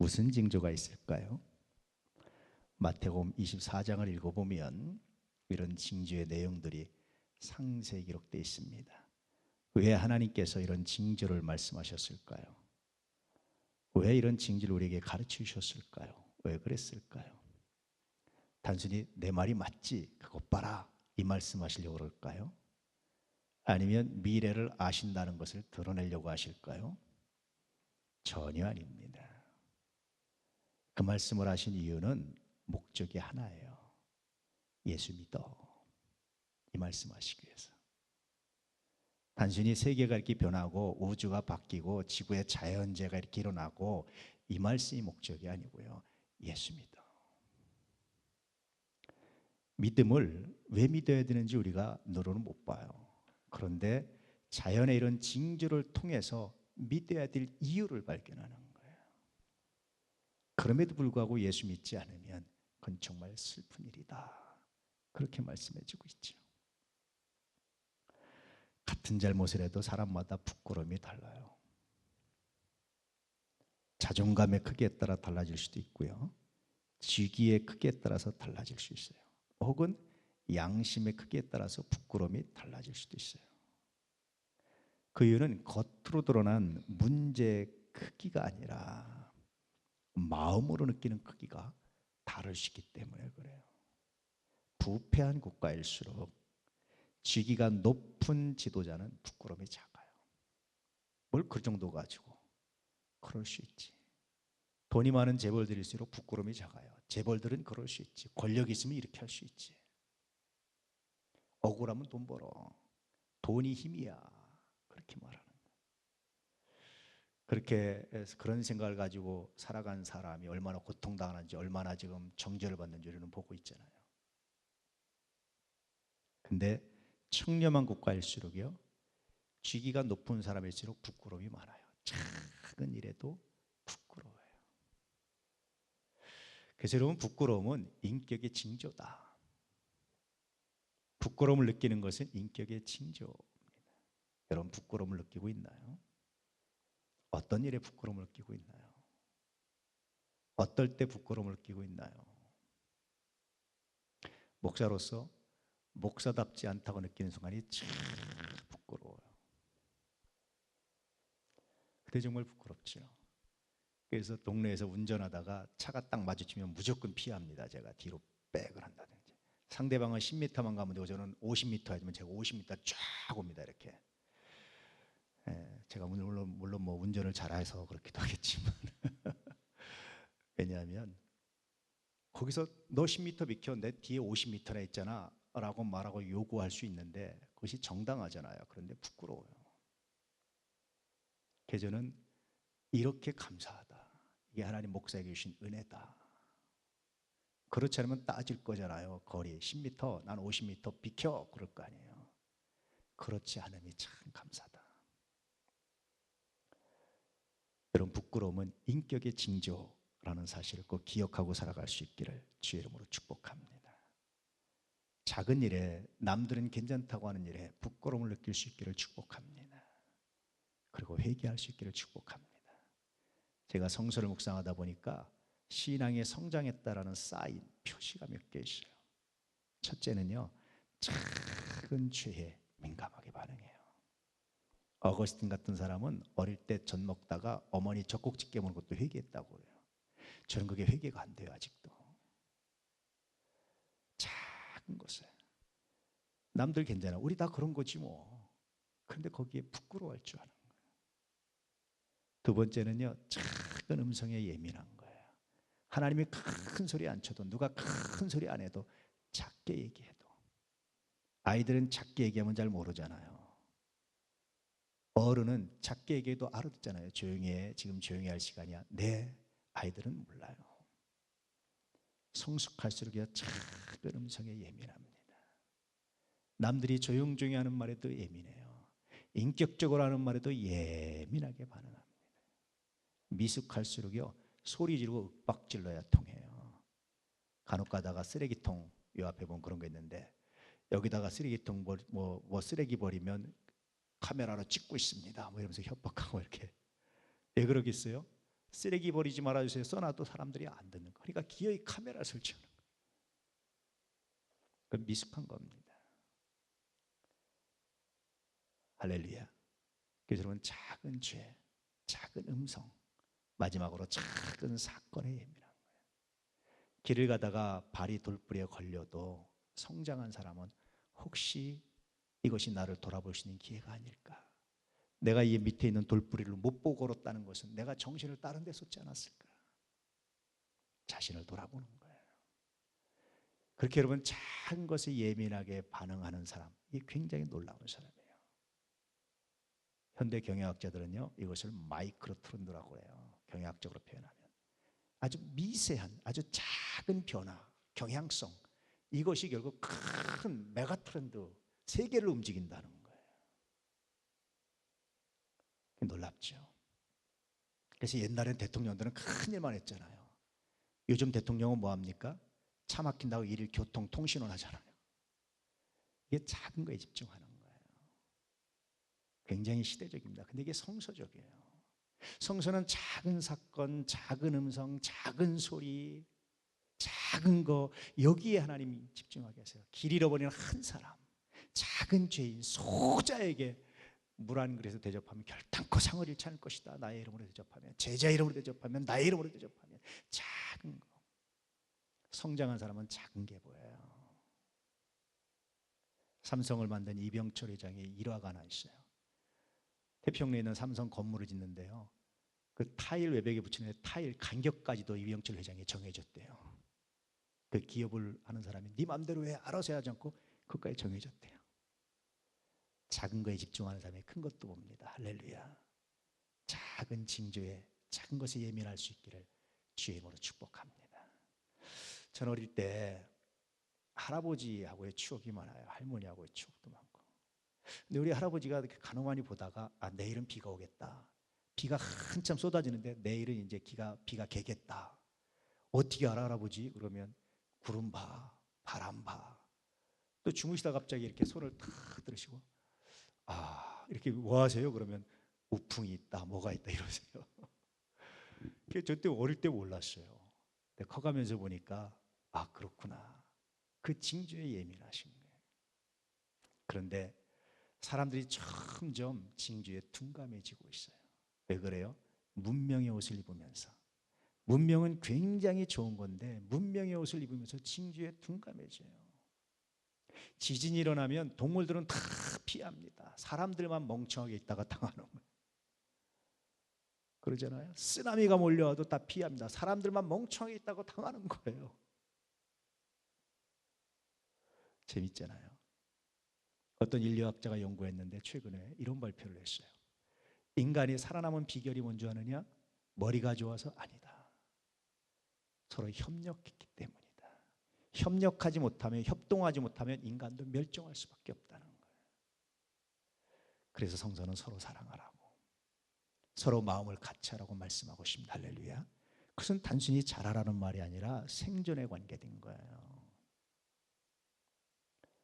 무슨 징조가 있을까요? 마태복음 24장을 읽어보면 이런 징조의 내용들이 상세히 기록되어 있습니다. 왜 하나님께서 이런 징조를 말씀하셨을까요? 왜 이런 징조를 우리에게 가르쳐 주셨을까요? 왜 그랬을까요? 단순히 내 말이 맞지, 그것 봐라, 이 말씀하시려고 그럴까요? 아니면 미래를 아신다는 것을 드러내려고 하실까요? 전혀 아닙니다. 그 말씀을 하신 이유는 목적이 하나예요. 예수 믿어, 이 말씀하시기 위해서. 단순히 세계가 이렇게 변하고 우주가 바뀌고 지구의 자연재해가 이렇게 일어나고 이 말씀이 목적이 아니고요. 예수 믿어. 믿음을 왜 믿어야 되는지 우리가 눈으로는 못 봐요. 그런데 자연의 이런 징조를 통해서 믿어야 될 이유를 발견하는 거예요. 그럼에도 불구하고 예수 믿지 않으면 그건 정말 슬픈 일이다. 그렇게 말씀해 주고 있죠. 같은 잘못을 해도 사람마다 부끄러움이 달라요. 자존감의 크기에 따라 달라질 수도 있고요. 직위의 크기에 따라서 달라질 수 있어요. 혹은 양심의 크기에 따라서 부끄러움이 달라질 수도 있어요. 그 이유는 겉으로 드러난 문제의 크기가 아니라 마음으로 느끼는 크기가 다를 수 있기 때문에 그래요. 부패한 국가일수록 직위가 높은 지도자는 부끄러움이 작아요. 뭘 그 정도 가지고 그럴 수 있지. 돈이 많은 재벌들일수록 부끄러움이 작아요. 재벌들은 그럴 수 있지. 권력이 있으면 이렇게 할 수 있지. 억울하면 돈 벌어. 돈이 힘이야. 그렇게 말하는 거예요. 그렇게 해서 그런 생각을 가지고 살아간 사람이 얼마나 고통당하는지, 얼마나 지금 정죄를 받는지 우리는 보고 있잖아요. 근데 청렴한 국가일수록요, 직위가 높은 사람일수록 부끄러움이 많아요. 작은 일에도 부끄러워요. 그래서 여러분, 부끄러움은 인격의 징조다. 부끄러움을 느끼는 것은 인격의 징조입니다. 여러분, 부끄러움을 느끼고 있나요? 어떤 일에 부끄러움을 느끼고 있나요? 어떨 때 부끄러움을 느끼고 있나요? 목사로서 목사답지 않다고 느끼는 순간이 참 부끄러워요. 그때 정말 부끄럽죠. 그래서 동네에서 운전하다가 차가 딱 마주치면 무조건 피합니다. 제가 뒤로 백을 한다든지. 상대방은 10m만 가면 되고 저는 50m 하지만 제가 50m 쫙 옵니다. 이렇게. 제가 물론 뭐 운전을 잘해서 그렇기도 하겠지만 왜냐하면 거기서 너 10m 비켜, 내 뒤에 50m나 있잖아 라고 말하고 요구할 수 있는데 그것이 정당하잖아요. 그런데 부끄러워요. 그래서 저는 이렇게 감사하다. 이게 하나님 목사에게 주신 은혜다. 그렇지 않으면 따질 거잖아요. 거리 10m, 난 50m 비켜 그럴 거 아니에요. 그렇지 않음이 참 감사하다. 여러분, 부끄러움은 인격의 징조라는 사실을 꼭 기억하고 살아갈 수 있기를 주의 이름으로 축복합니다. 작은 일에, 남들은 괜찮다고 하는 일에 부끄러움을 느낄 수 있기를 축복합니다. 그리고 회개할 수 있기를 축복합니다. 제가 성서를 묵상하다 보니까 신앙에 성장했다라는 사인, 표시가 몇 개 있어요. 첫째는요, 작은 죄에 민감하게 반응해요. 어거스틴 같은 사람은 어릴 때 젖 먹다가 어머니 젖꼭지 깨무는 것도 회개했다고 해요. 저는 그게 회개가 안 돼요. 아직도. 작은 것에 남들 괜찮아, 우리 다 그런 거지 뭐. 그런데 거기에 부끄러워할 줄 아는 거예요. 두 번째는요, 작은 음성에 예민한 거예요. 하나님이 큰 소리 안 쳐도, 누가 큰 소리 안 해도 작게 얘기해도. 아이들은 작게 얘기하면 잘 모르잖아요. 어른은 작게 얘기해도 알아듣잖아요. 조용히 해, 지금 조용히 할 시간이야. 네, 아이들은 몰라요. 성숙할수록 작은 음성에 예민합니다. 남들이 조용조용히 하는 말에도 예민해요. 인격적으로 하는 말에도 예민하게 반응합니다. 미숙할수록요, 소리 지르고 윽박 질러야 통해요. 간혹 가다가 쓰레기통, 요 앞에 보면 그런 거 있는데, 여기다가 쓰레기통 뭐 쓰레기 버리면 카메라로 찍고 있습니다 뭐 이러면서 협박하고 이렇게. 왜 그러겠어요? 쓰레기 버리지 말아주세요 써놔도 사람들이 안 듣는 거. 그러니까 기어이 카메라 설치하는 거예요. 그건 미숙한 겁니다. 할렐루야. 그래서 여러분, 작은 죄, 작은 음성, 마지막으로 작은 사건에 예민한 거예요. 길을 가다가 발이 돌부리에 걸려도 성장한 사람은 혹시 이것이 나를 돌아볼 수 있는 기회가 아닐까. 내가 이 밑에 있는 돌부리를 못 보고 걸었다는 것은 내가 정신을 다른 데 쏟지 않았을까. 자신을 돌아보는 거예요. 그렇게 여러분, 작은 것에 예민하게 반응하는 사람, 이게 굉장히 놀라운 사람이에요. 현대 경영학자들은요, 이것을 마이크로 트렌드라고 해요. 경영학적으로 표현하면 아주 미세한, 아주 작은 변화, 경향성, 이것이 결국 큰 메가 트렌드, 세계를 움직인다는 거예요. 놀랍죠. 그래서 옛날엔 대통령들은 큰 일만 했잖아요. 요즘 대통령은 뭐합니까? 차 막힌다고 일일 교통, 통신원 하잖아요. 이게 작은 거에 집중하는 거예요. 굉장히 시대적입니다. 근데 이게 성서적이에요. 성서는 작은 사건, 작은 음성, 작은 소리, 작은 거, 여기에 하나님이 집중하게 하세요. 길 잃어버리는 한 사람, 작은 죄인 소자에게 물 한 그릇에서 대접하면 결단코 상을 잃지 않을 것이다. 나의 이름으로 대접하면, 제자 이름으로 대접하면, 나의 이름으로 대접하면, 작은 거. 성장한 사람은 작은 게 보여요. 삼성을 만든 이병철 회장의 일화가 하나 있어요. 태평양에 있는 삼성 건물을 짓는데요, 그 타일 외벽에 붙이는 타일 간격까지도 이병철 회장이 정해줬대요. 그 기업을 하는 사람이 네 맘대로 해, 알아서 하지 않고 그것까지 정해줬대요. 작은 거에 집중하는 사람이 큰 것도 봅니다. 할렐루야. 작은 징조에, 작은 것에 예민할 수 있기를 주의 이름으로 축복합니다. 전 어릴 때 할아버지하고의 추억이 많아요. 할머니하고의 추억도 많고. 근데 우리 할아버지가 이렇게 가만히 보다가, 내일은 비가 오겠다. 비가 한참 쏟아지는데 내일은 이제 비가 개겠다. 어떻게 알아, 할아버지? 그러면 구름 봐, 바람 봐. 또 주무시다가 갑자기 이렇게 손을 탁 들으시고, 이렇게 뭐 하세요? 그러면 우풍이 있다, 뭐가 있다 이러세요. 저 때 어릴 때 몰랐어요. 근데 커가면서 보니까 그렇구나. 그 징조에 예민하신 거예요. 그런데 사람들이 점점 징조에 둔감해지고 있어요. 왜 그래요? 문명의 옷을 입으면서. 문명은 굉장히 좋은 건데 문명의 옷을 입으면서 징조에 둔감해져요. 지진이 일어나면 동물들은 다 피합니다. 사람들만 멍청하게 있다가 당하는 거예요. 그러잖아요. 쓰나미가 몰려와도 다 피합니다. 사람들만 멍청하게 있다고 당하는 거예요. 재밌잖아요. 어떤 인류학자가 연구했는데 최근에 이런 발표를 했어요. 인간이 살아남은 비결이 뭔지 아느냐? 머리가 좋아서 아니다. 서로 협력했기 때문이다. 협력하지 못하면, 협동하지 못하면 인간도 멸종할 수밖에 없다는 거예요. 그래서 성서는 서로 사랑하라고, 서로 마음을 같이 하라고 말씀하고 있습니다. 할렐루야. 그것은 단순히 잘하라는 말이 아니라 생존에 관계된 거예요.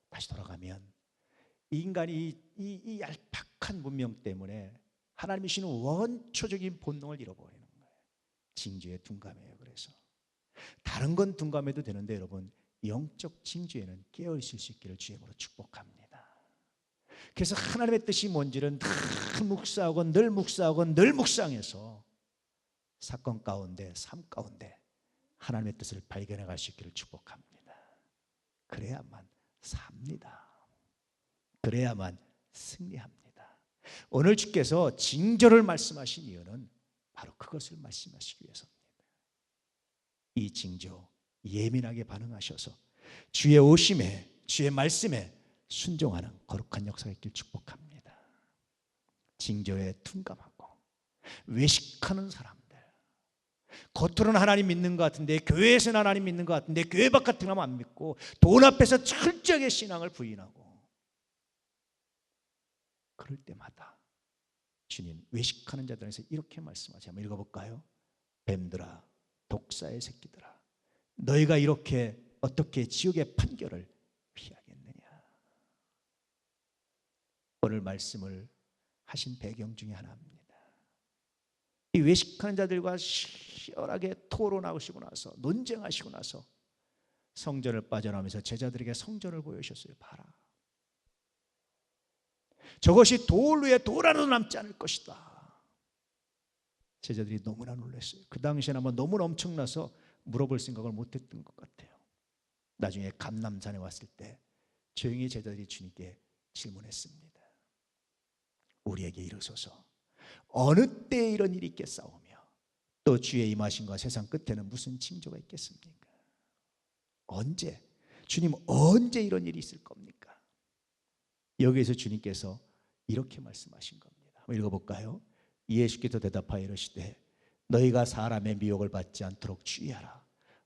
다시 돌아가면 인간이 이 얄팍한 문명 때문에 하나님이 주시는 원초적인 본능을 잃어버리는 거예요. 징조에 둔감해요. 그래서 다른 건 둔감해도 되는데 여러분, 영적 징조에는 깨어있을 수 있기를 주의 이름으로 축복합니다. 그래서 하나님의 뜻이 뭔지는 늘 묵상하고 늘 묵상하고 늘 묵상해서 사건 가운데, 삶 가운데 하나님의 뜻을 발견해 갈 수 있기를 축복합니다. 그래야만 삽니다. 그래야만 승리합니다. 오늘 주께서 징조를 말씀하신 이유는 바로 그것을 말씀하시기 위해서입니다. 이 징조 예민하게 반응하셔서 주의 오심에, 주의 말씀에 순종하는 거룩한 역사가 있길 축복합니다. 징조에 둔감하고 외식하는 사람들, 겉으로는 하나님 믿는 것 같은데, 교회에서는 하나님 믿는 것 같은데 교회 바깥은 하면 안 믿고 돈 앞에서 철저하게 신앙을 부인하고, 그럴 때마다 주님, 외식하는 자들에서 이렇게 말씀하세요. 한번 읽어볼까요? 뱀들아, 독사의 새끼들아, 너희가 이렇게 어떻게 지옥의 판결을 피하겠느냐. 오늘 말씀을 하신 배경 중에 하나입니다. 이 외식하는 자들과 시원하게 토론하시고 나서, 논쟁하시고 나서 성전을 빠져나오면서 제자들에게 성전을 보여주셨어요. 봐라, 저것이 돌 위에 돌 하나도 남지 않을 것이다. 제자들이 너무나 놀랐어요. 그 당시에는 아마 너무나 엄청나서 물어볼 생각을 못했던 것 같아요. 나중에 감람산에 왔을 때 조용히 제자들이 주님께 질문했습니다. 우리에게 이르소서, 어느 때에 이런 일이 있겠사오며 또 주의 임하심과 세상 끝에는 무슨 징조가 있겠습니까? 언제, 주님 언제 이런 일이 있을 겁니까? 여기에서 주님께서 이렇게 말씀하신 겁니다. 한번 읽어볼까요? 예수께서 대답하여 이르시되 너희가 사람의 미혹을 받지 않도록 주의하라.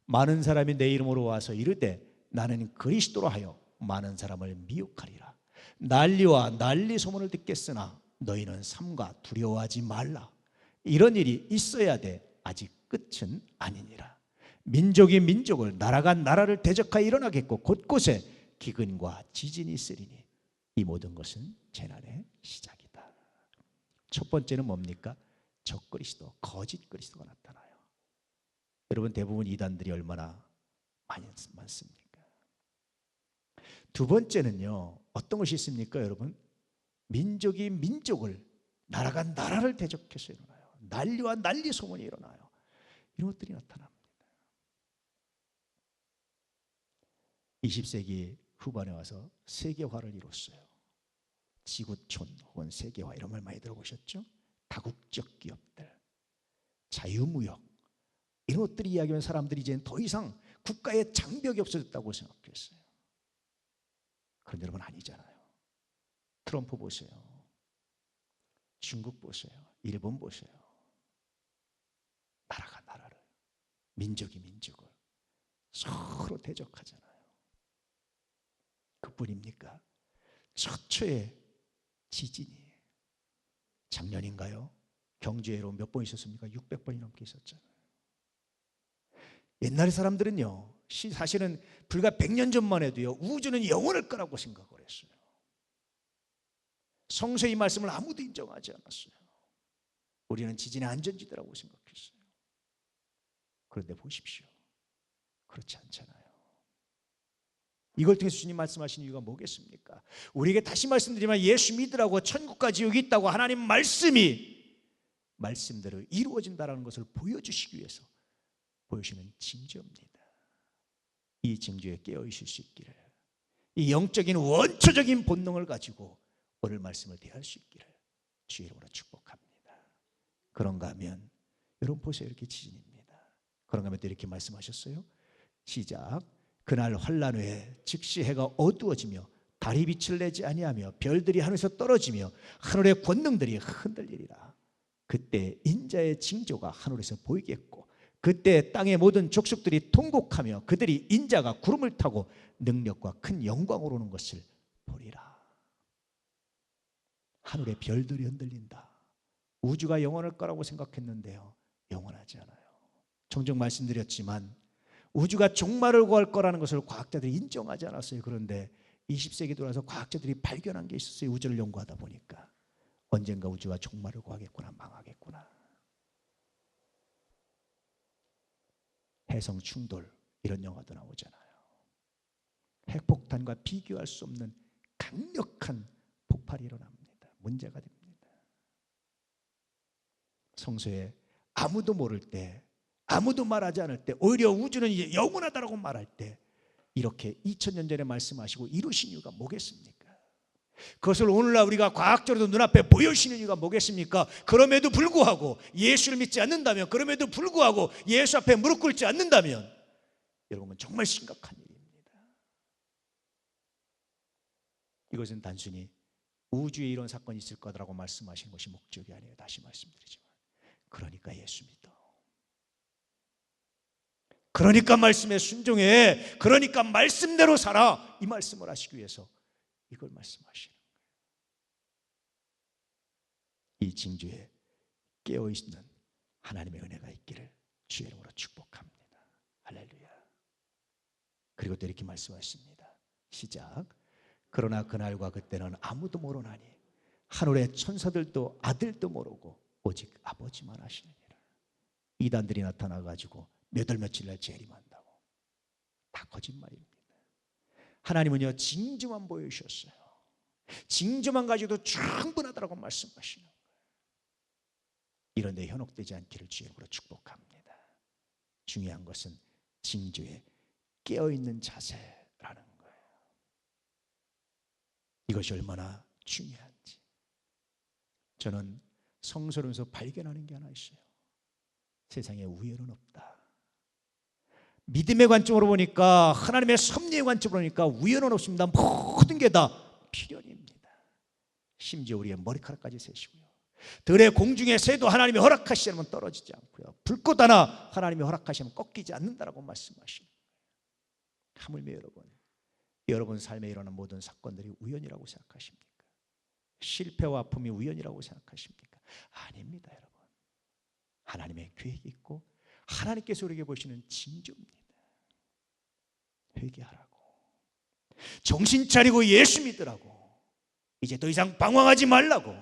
많은 사람이 내 이름으로 와서 이르되 나는 그리스도로 하여 많은 사람을 미혹하리라. 난리와 난리 소문을 듣겠으나 너희는 삼가 두려워하지 말라. 이런 일이 있어야 돼. 아직 끝은 아니니라. 민족이 민족을, 나라가 나라를 대적하여 일어나겠고 곳곳에 기근과 지진이 있으리니 이 모든 것은 재난의 시작이다. 첫 번째는 뭡니까? 적그리스도, 거짓 그리스도가 나타나요. 여러분, 대부분 이단들이 얼마나 많습니까? 두 번째는요, 어떤 것이 있습니까? 여러분, 민족이 민족을, 나라가 나라를 대적해서 일어나요. 난리와 난리 소문이 일어나요. 이런 것들이 나타납니다. 20세기 후반에 와서 세계화를 이뤘어요. 지구촌 혹은 세계화, 이런 말 많이 들어보셨죠? 다국적 기업들, 자유무역, 이런 것들이 이야기하면 사람들이 이제 더 이상 국가의 장벽이 없어졌다고 생각했어요. 그런데 여러분, 아니잖아요. 트럼프 보세요. 중국 보세요. 일본 보세요. 나라가 나라를, 민족이 민족을 서로 대적하잖아요. 그뿐입니까? 처처에 지진이, 작년인가요? 경주에로 몇 번 있었습니까? 600번이 넘게 있었잖아요. 옛날 사람들은요, 사실은 불과 100년 전만 해도요, 우주는 영원할 거라고 생각을 했어요. 성서의 이 말씀을 아무도 인정하지 않았어요. 우리는 지진의 안전지대라고 생각했어요. 그런데 보십시오, 그렇지 않잖아요. 이걸 통해서 주님 말씀하신 이유가 뭐겠습니까? 우리에게 다시 말씀드리면 예수 믿으라고, 천국과 지옥이 있다고 하나님 말씀대로 이루어진다는 것을 보여주시기 위해서 보여주시는 징조입니다. 이 징조에 깨어있을 수 있기를, 이 영적인 원초적인 본능을 가지고 오늘 말씀을 대할 수 있기를 주의 이름으로 축복합니다. 그런가 하면 여러분 보세요, 이렇게 지진입니다. 그런가 하면 또 이렇게 말씀하셨어요. 시작. 그날 환난 후에 즉시 해가 어두워지며 달이 빛을 내지 아니하며 별들이 하늘에서 떨어지며 하늘의 권능들이 흔들리리라. 그때 인자의 징조가 하늘에서 보이겠고 그때 땅의 모든 족속들이 통곡하며 그들이 인자가 구름을 타고 능력과 큰 영광으로 오는 것을 보리라. 하늘의 별들이 흔들린다. 우주가 영원할 거라고 생각했는데요, 영원하지 않아요. 종종 말씀드렸지만 우주가 종말을 구할 거라는 것을 과학자들이 인정하지 않았어요. 그런데 20세기 들어와서 과학자들이 발견한 게 있었어요. 우주를 연구하다 보니까 언젠가 우주가 종말을 구하겠구나, 망하겠구나. 해성 충돌, 이런 영화도 나오잖아요. 핵폭탄과 비교할 수 없는 강력한 폭발이 일어납니다. 문제가 됩니다. 성서에 아무도 모를 때, 아무도 말하지 않을 때, 오히려 우주는 이제 영원하다라고 말할 때 이렇게 2000년 전에 말씀하시고 이루신 이유가 뭐겠습니까? 그것을 오늘날 우리가 과학적으로도 눈앞에 보여주시는 이유가 뭐겠습니까? 그럼에도 불구하고 예수를 믿지 않는다면, 그럼에도 불구하고 예수 앞에 무릎 꿇지 않는다면 여러분, 정말 심각한 일입니다. 이것은 단순히 우주에 이런 사건이 있을 거라고 말씀하신 것이 목적이 아니에요. 다시 말씀드리지만, 그러니까 예수 믿어, 그러니까 말씀에 순종해, 그러니까 말씀대로 살아, 이 말씀을 하시기 위해서 이걸 말씀하시는 거예요. 이 징조에 깨어있는 하나님의 은혜가 있기를 주의 이름으로 축복합니다. 할렐루야. 그리고 또 이렇게 말씀하십니다. 시작. 그러나 그날과 그때는 아무도 모르나니 하늘의 천사들도 아들도 모르고 오직 아버지만 하시는 일을. 이단들이 나타나가지고 몇 월 며칠 날 재림한다고. 다 거짓말입니다. 하나님은요, 징조만 보여주셨어요. 징조만 가지고도 충분하다고 말씀하시는 거예요. 이런 데 현혹되지 않기를 주의 이름으로 축복합니다. 중요한 것은 징조에 깨어있는 자세라는 거예요. 이것이 얼마나 중요한지 저는 성서로서 발견하는 게 하나 있어요. 세상에 우연은 없다. 믿음의 관점으로 보니까, 하나님의 섭리의 관점으로 보니까 우연은 없습니다. 모든 게 다 필연입니다. 심지어 우리의 머리카락까지 세시고요, 들의 공중의 새도 하나님이 허락하시면 떨어지지 않고요, 불꽃 하나 하나님이 허락하시면 꺾이지 않는다라고 말씀하시는 거예요. 하물며 여러분 삶에 일어나는 모든 사건들이 우연이라고 생각하십니까? 실패와 아픔이 우연이라고 생각하십니까? 아닙니다, 여러분. 하나님의 계획이 있고 하나님께서 우리에게 보시는 징조입니다. 회개하라고, 정신 차리고 예수 믿으라고, 이제 더 이상 방황하지 말라고,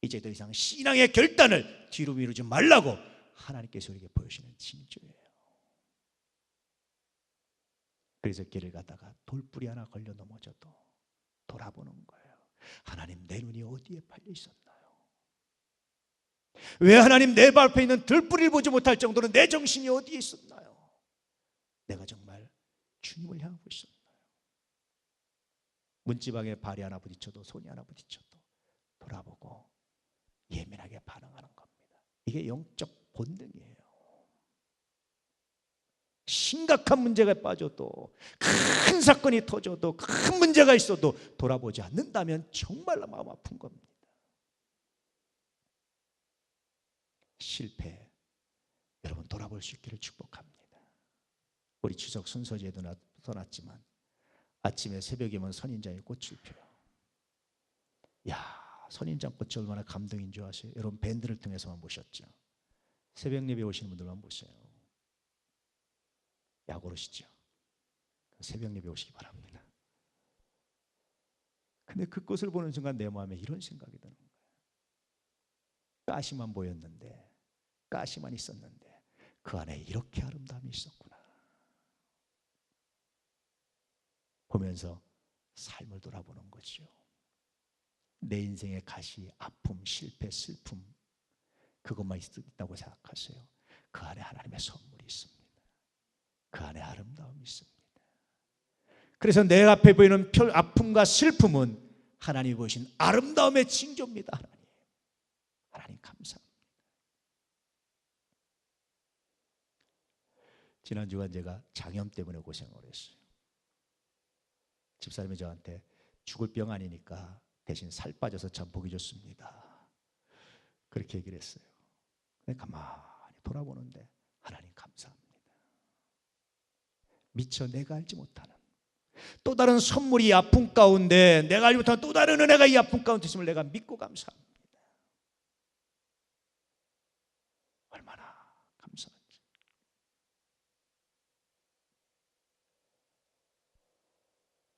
이제 더 이상 신앙의 결단을 뒤로 미루지 말라고 하나님께서 우리에게 보여주시는 징조예요. 그래서 길을 가다가 돌뿌리 하나 걸려 넘어져도 돌아보는 거예요. 하나님, 내 눈이 어디에 팔려 있었나요? 왜 하나님 내 발 앞에 있는 들뿌리를 보지 못할 정도로 내 정신이 어디에 있었나요? 내가 정말 주님을 향하고 있었나요? 문지방에 발이 하나 부딪혀도, 손이 하나 부딪혀도 돌아보고 예민하게 반응하는 겁니다. 이게 영적 본능이에요. 심각한 문제가 빠져도, 큰 사건이 터져도, 큰 문제가 있어도 돌아보지 않는다면 정말로 마음 아픈 겁니다. 실패, 여러분 돌아볼 수 있기를 축복합니다. 우리 추석 순서제도 써놨지만 아침에 새벽이면 선인장의 꽃을 펴요. 야, 선인장 꽃이 얼마나 감동인 줄 아세요? 여러분 밴드를 통해서만 보셨죠? 새벽 예배 오시는 분들만 보세요. 약 오르시죠? 새벽 예배 오시기 바랍니다. 근데 그 꽃을 보는 순간 내 마음에 이런 생각이 드는 거예요. 가시만 보였는데, 가시만 있었는데 그 안에 이렇게 아름다움이 있었구나. 보면서 삶을 돌아보는 거죠. 내 인생의 가시, 아픔, 실패, 슬픔, 그것만 있다고 생각하세요. 그 안에 하나님의 선물이 있습니다. 그 안에 아름다움이 있습니다. 그래서 내 앞에 보이는 아픔과 슬픔은 하나님이 보이신 아름다움의 징조입니다. 하나님 감사합니다. 지난주간 제가 장염 때문에 고생을 했어요. 집사람이 저한테 죽을 병 아니니까 대신 살 빠져서 참 보기 좋습니다, 그렇게 얘기를 했어요. 근데 가만히 돌아보는데 하나님 감사합니다. 미처 내가 알지 못하는 또 다른 선물이 아픔 가운데, 내가 알지 못하는 또 다른 은혜가 이 아픔 가운데 있음을 내가 믿고 감사합니다. 얼마나 감사한지.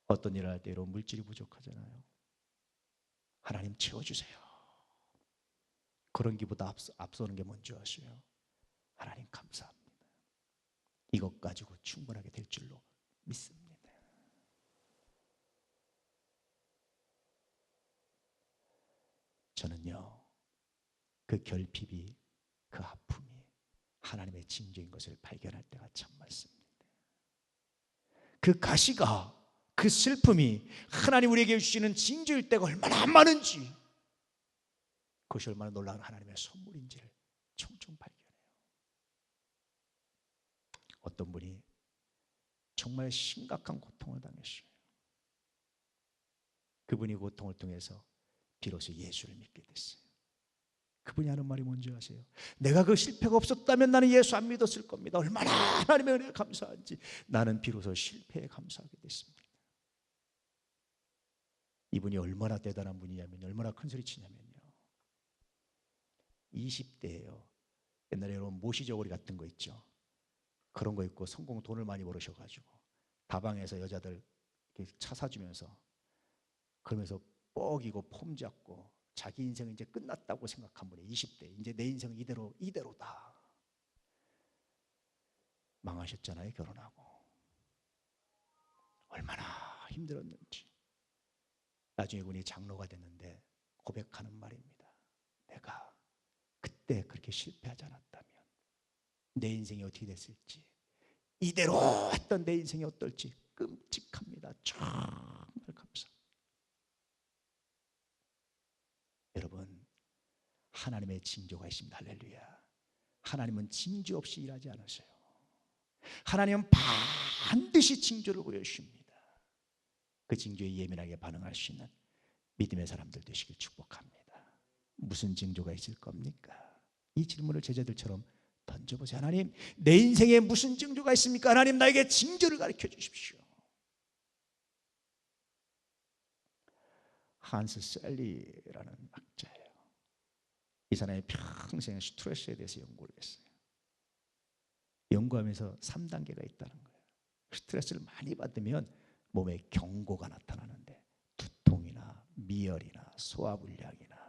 어떤 일을 할 때 이런 물질이 부족하잖아요. 하나님 채워주세요. 그런 기보다 앞서는 게 뭔지 아세요? 하나님 감사합니다. 이것 가지고 충분하게 될 줄로 믿습니다. 저는요, 그 결핍이, 그 아픔이 하나님의 징조인 것을 발견할 때가 참 많습니다. 그 가시가, 그 슬픔이 하나님 우리에게 주시는 징조일 때가 얼마나 많은지, 그것이 얼마나 놀라운 하나님의 선물인지를 총총 발견해요. 어떤 분이 정말 심각한 고통을 당했어요. 그분이 고통을 통해서 비로소 예수를 믿게 됐어요. 그분이 하는 말이 뭔지 아세요? 내가 그 실패가 없었다면 나는 예수 안 믿었을 겁니다. 얼마나 하나님의 은혜에 감사한지 나는 비로소 실패에 감사하게 됐습니다. 이분이 얼마나 대단한 분이냐면요, 얼마나 큰 소리 치냐면요, 20대예요. 옛날에 여러분 모시저고리 같은 거 있죠? 그런 거 입고 성공 돈을 많이 벌으셔가지고 다방에서 여자들 차 사주면서, 그러면서 뻐기고 폼 잡고 자기 인생은 이제 끝났다고 생각한 분이 20대, 이제 내 인생은 이대로다. 망하셨잖아요. 결혼하고 얼마나 힘들었는지. 나중에 그분이 장로가 됐는데 고백하는 말입니다. 내가 그때 그렇게 실패하지 않았다면 내 인생이 어떻게 됐을지, 이대로 했던 내 인생이 어떨지 끔찍합니다. 정말 감사합니다. 여러분, 하나님의 징조가 있습니다. 할렐루야. 하나님은 징조 없이 일하지 않으세요. 하나님은 반드시 징조를 보여주십니다. 그 징조에 예민하게 반응할 수 있는 믿음의 사람들 되시길 축복합니다. 무슨 징조가 있을 겁니까? 이 질문을 제자들처럼 던져보세요. 하나님, 내 인생에 무슨 징조가 있습니까? 하나님, 나에게 징조를 가르쳐 주십시오. 한스 셀리라는 학자예요. 이 사람이 평생 스트레스에 대해서 연구를 했어요. 연구하면서 3단계가 있다는 거예요. 스트레스를 많이 받으면 몸에 경고가 나타나는데, 두통이나 미열이나 소화불량이나,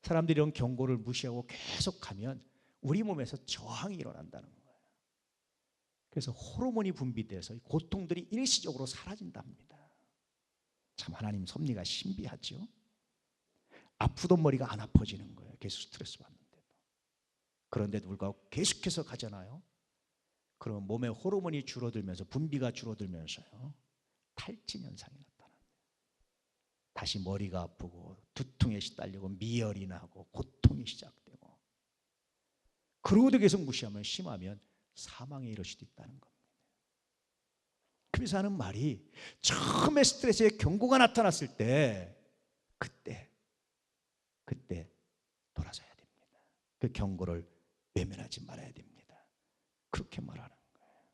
사람들이 이런 경고를 무시하고 계속하면 우리 몸에서 저항이 일어난다는 거예요. 그래서 호르몬이 분비돼서 고통들이 일시적으로 사라진답니다. 참 하나님 섭리가 신비하죠. 아프던 머리가 안 아파지는 거예요. 계속 스트레스 받는데도. 그런데도 불구하고 계속해서 가잖아요. 그러면 몸의 호르몬이 줄어들면서, 분비가 줄어들면서요, 탈진 현상이 나타납니다. 다시 머리가 아프고 두통에 시달리고 미열이 나고 고통이 시작되고, 그러고도 계속 무시하면, 심하면 사망에 이를 수도 있다는 겁니다. 그래서 하는 말이, 처음에 스트레스의 경고가 나타났을 때 그때 돌아서야 됩니다. 그 경고를 외면하지 말아야 됩니다. 그렇게 말하는 거예요.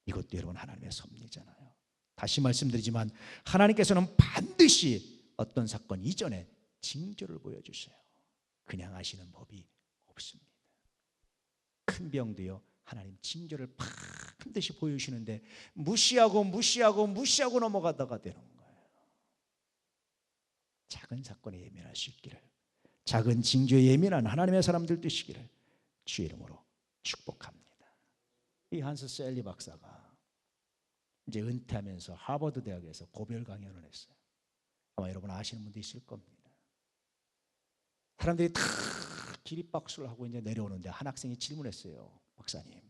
이것도 여러분 하나님의 섭리잖아요. 다시 말씀드리지만 하나님께서는 반드시 어떤 사건 이전에 징조를 보여주세요. 그냥 하시는 법이 없습니다. 큰 병도요, 하나님 징조를 반드시 보여주시는데 무시하고 넘어가다가 되는 거예요. 작은 사건에 예민할 수 있기를, 작은 징조에 예민한 하나님의 사람들 되시기를 주의 이름으로 축복합니다. 이 한스 셀리 박사가 이제 은퇴하면서 하버드 대학에서 고별 강연을 했어요. 아마 여러분 아시는 분도 있을 겁니다. 사람들이 다 기립박수를 하고 이제 내려오는데 한 학생이 질문했어요. 박사님,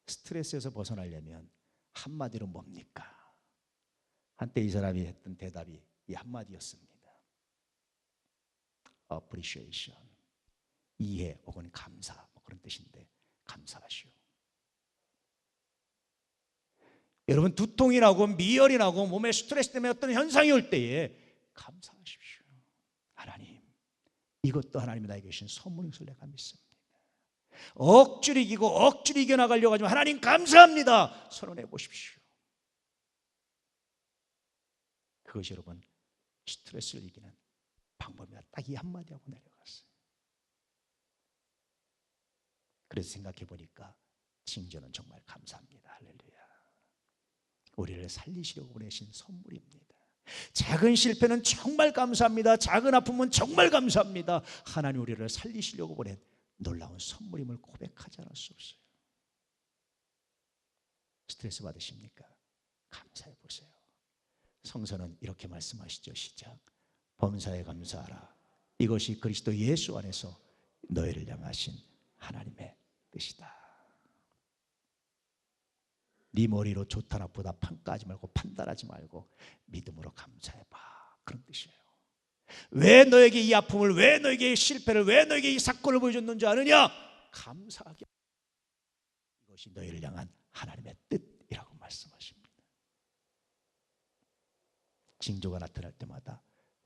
스트레스에서 벗어나려면 한마디로 뭡니까? 한때 이 사람이 했던 대답이 이 한마디였습니다. appreciation, 이해 혹은 감사, 뭐 그런 뜻인데, 감사하시오. 여러분, 두통이 나고 미열이 나고 몸에 스트레스 때문에 어떤 현상이 올 때에 감사하십시오. 하나님, 이것도 하나님이 나에게 주신 선물인 것을 내가 믿습니다. 억지로 이기고 억지로 이겨나가려고 하지만 하나님 감사합니다 선언해 보십시오. 그것이 여러분 스트레스를 이기는 방법이다. 딱 이 한마디 하고 내려갔어요. 그래서 생각해 보니까 징조는 정말 감사합니다. 할렐루야. 우리를 살리시려고 보내신 선물입니다. 작은 실패는 정말 감사합니다. 작은 아픔은 정말 감사합니다. 하나님 우리를 살리시려고 보낸 놀라운 선물임을 고백하지 않을 수 없어요. 스트레스 받으십니까? 감사해 보세요. 성서는 이렇게 말씀하시죠. 시작. 범사에 감사하라. 이것이 그리스도 예수 안에서 너희를 향하신 하나님의 뜻이다. 네 머리로 좋다 나쁘다 평가하지 말고 판단하지 말고 믿음으로 감사해봐. 그런 뜻이에요. 왜 너에게 이 아픔을, 왜 너에게 이 실패를, 왜 너에게 이 사건을 보여줬는지 아느냐? 감사하게. 이것이 너희를 향한 하나님의 뜻이라고 말씀하십니다. 징조가 나타날 때마다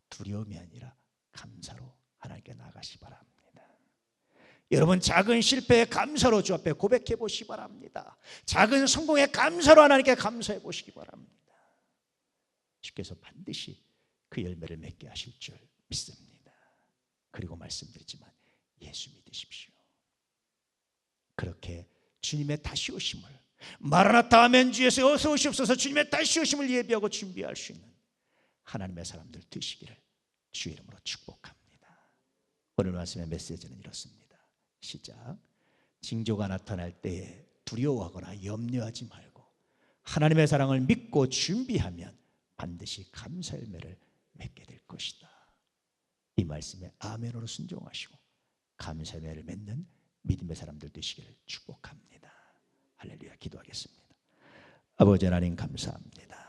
두려움이 아니라 감사로 하나님께 나아가시 바랍니다. 여러분, 작은 실패에 감사로 주 앞에 고백해 보시기 바랍니다. 작은 성공에 감사로 하나님께 감사해 보시기 바랍니다. 주께서 반드시 그 열매를 맺게 하실 줄 믿습니다. 그리고 말씀드리지만 예수 믿으십시오. 그렇게 주님의 다시 오심을, 마라나타 아멘 주에서 어서 오시옵소서, 주님의 다시 오심을 예비하고 준비할 수 있는 하나님의 사람들 되시기를 주의 이름으로 축복합니다. 오늘 말씀의 메시지는 이렇습니다. 시작. 징조가 나타날 때에 두려워하거나 염려하지 말고 하나님의 사랑을 믿고 준비하면 반드시 감사 열매를 맺게 될 것이다. 이 말씀에 아멘으로 순종하시고 감사 열매를 맺는 믿음의 사람들 되시기를 축복합니다. 할렐루야. 기도하겠습니다. 아버지 하나님 감사합니다.